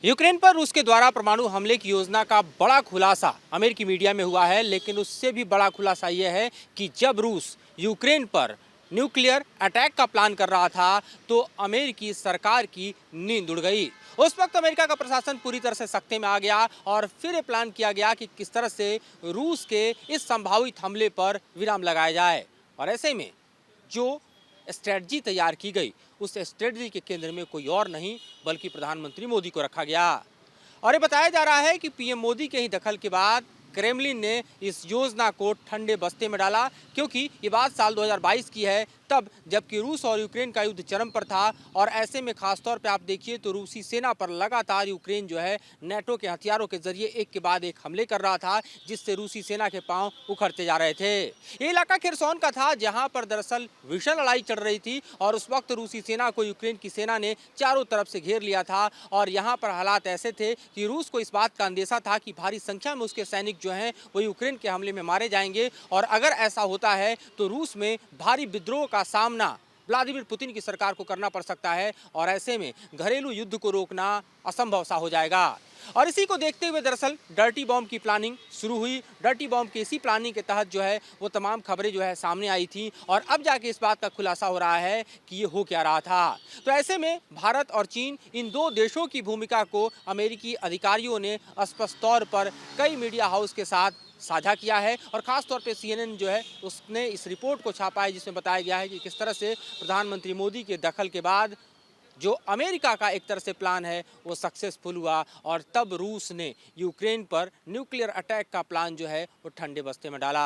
Ukraine पर रूस के द्वारा परमाणु हमले की योजना का बड़ा खुलासा अमेरिकी मीडिया में हुआ है, लेकिन उससे भी बड़ा खुलासा यह है कि जब रूस यूक्रेन पर न्यूक्लियर अटैक का प्लान कर रहा था तो अमेरिकी सरकार की नींद उड़ गई। उस वक्त अमेरिका का प्रशासन पूरी तरह से सख्ते में आ गया और फिर प्लान किया गया कि किस तरह से रूस के इस संभावित हमले पर विराम लगाया जाए। और ऐसे में जो स्ट्रेटजी तैयार की गई, उस स्ट्रेटजी के केंद्र में कोई और नहीं बल्कि प्रधानमंत्री मोदी को रखा गया। और ये बताया जा रहा है कि पीएम मोदी के ही दखल के बाद क्रेमलिन ने इस योजना को ठंडे बस्ते में डाला, क्योंकि ये बात साल 2022 की है, तब जबकि रूस और यूक्रेन का युद्ध चरम पर था। और ऐसे में खासतौर पे आप देखिए तो रूसी सेना पर लगातार यूक्रेन जो है नेटो के हथियारों के जरिए एक के बाद एक हमले कर रहा था, जिससे रूसी सेना के पांव उखड़ते जा रहे थे। ये इलाका खिरसौन का था, जहां पर दरअसल भीषण लड़ाई चल रही थी और उस वक्त रूसी सेना को यूक्रेन की सेना ने चारों तरफ से घेर लिया था। और यहाँ पर हालात ऐसे थे कि रूस को इस बात का अंदेशा था कि भारी संख्या में उसके सैनिक जो हैं वो यूक्रेन के हमले में मारे जाएंगे, और अगर ऐसा होता है तो रूस में भारी विद्रोह का सामना व्लादिमीर पुतिन की सरकार को करना पड़ सकता है, और ऐसे में घरेलू युद्ध को रोकना असंभव सा हो जाएगा। और इसी को देखते हुए दरअसल डर्टी बॉम्ब की प्लानिंग शुरू हुई। डर्टी बॉम्ब की इसी प्लानिंग के तहत जो है वो तमाम खबरें जो है सामने आई थी, और अब जाके इस बात का खुलासा हो रहा है कि ये हो क्या रहा था। तो ऐसे में भारत और चीन, इन दो देशों की भूमिका को अमेरिकी अधिकारियों ने स्पष्ट तौर पर कई मीडिया हाउस के साथ साझा किया है। और खास तौर पे CNN जो है उसने इस रिपोर्ट को छापा है, जिसमें बताया गया है कि किस तरह से प्रधानमंत्री मोदी के दखल के बाद जो अमेरिका का एक तरह से प्लान है वो सक्सेसफुल हुआ, और तब रूस ने यूक्रेन पर न्यूक्लियर अटैक का प्लान जो है वो ठंडे बस्ते में डाला।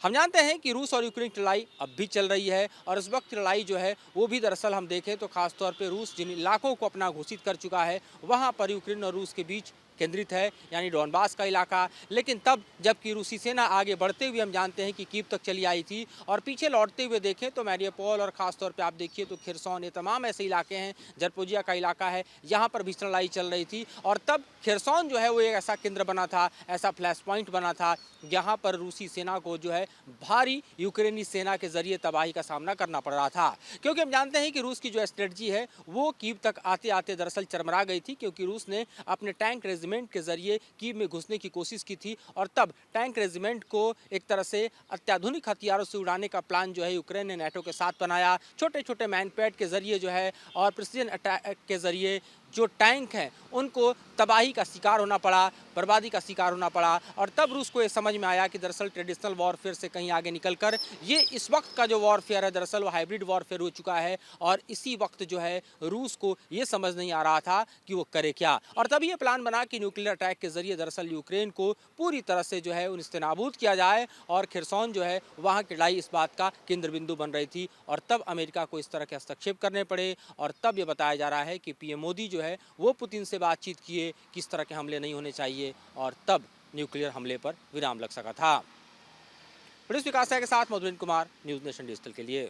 हम जानते हैं कि रूस और यूक्रेन की लड़ाई अब भी चल रही है, और इस वक्त लड़ाई जो है वो भी दरअसल हम देखें तो खासतौर पे रूस जिन इलाकों को अपना घोषित कर चुका है वहाँ पर यूक्रेन और रूस के बीच केंद्रित है, यानी डॉनबास का इलाका। लेकिन तब जबकि रूसी सेना आगे बढ़ते हुए हम जानते हैं कि कीव तक चली आई थी, और पीछे लौटते हुए देखें तो मैरियोपोल और खासतौर पे आप देखिए तो खिरसौन, ये तमाम ऐसे इलाके हैं, जरपोजिया का इलाका है, यहाँ पर भीषण लड़ाई चल रही थी। और तब खिरसौन जो है वो एक ऐसा केंद्र बना था, ऐसा फ्लैश पॉइंट बना था, यहाँ पर रूसी सेना को जो है भारी यूक्रेनी सेना के जरिए तबाही का सामना करना पड़ रहा था। क्योंकि हम जानते हैं कि रूस की जो स्ट्रेटजी है वो कीव तक आते आते दरअसल चरमरा गई थी, क्योंकि रूस ने अपने टैंक रेजिमेंट के जरिए कीव में घुसने की कोशिश की थी, और तब टैंक रेजिमेंट को एक तरह से अत्याधुनिक हथियारों से उड़ाने का प्लान जो है यूक्रेन ने नेटो के साथ बनाया। छोटे छोटे मैनपैड के जरिए जो है और प्रिसीजन अटैक के जरिए जो टैंक हैं उनको तबाही का शिकार होना पड़ा, बर्बादी का शिकार होना पड़ा। और तब रूस को ये समझ में आया कि दरअसल ट्रेडिशनल वॉरफेयर से कहीं आगे निकलकर ये इस वक्त का जो वॉरफेयर है दरअसल वो हाइब्रिड वॉरफेयर हो चुका है, और इसी वक्त जो है रूस को ये समझ नहीं आ रहा था कि वो करे क्या। और तभी ये प्लान बना कि न्यूक्लियर अटैक के जरिए दरअसल यूक्रेन को पूरी तरह से जो है निस्तेनाबूद किया जाए, और खिरसौन जो है वहाँ की लड़ाई इस बात का केंद्र बिंदु बन रही थी। और तब अमेरिका को इस तरह के हस्तक्षेप करने पड़े, और तब ये बताया जा रहा है कि पीएम मोदी जो है वो पुतिन से बातचीत किए, किस तरह के हमले नहीं होने चाहिए, और तब न्यूक्लियर हमले पर विराम लग सका था। प्रिंस विकास के साथ Madhurendra Kumar, news nation digital के लिए।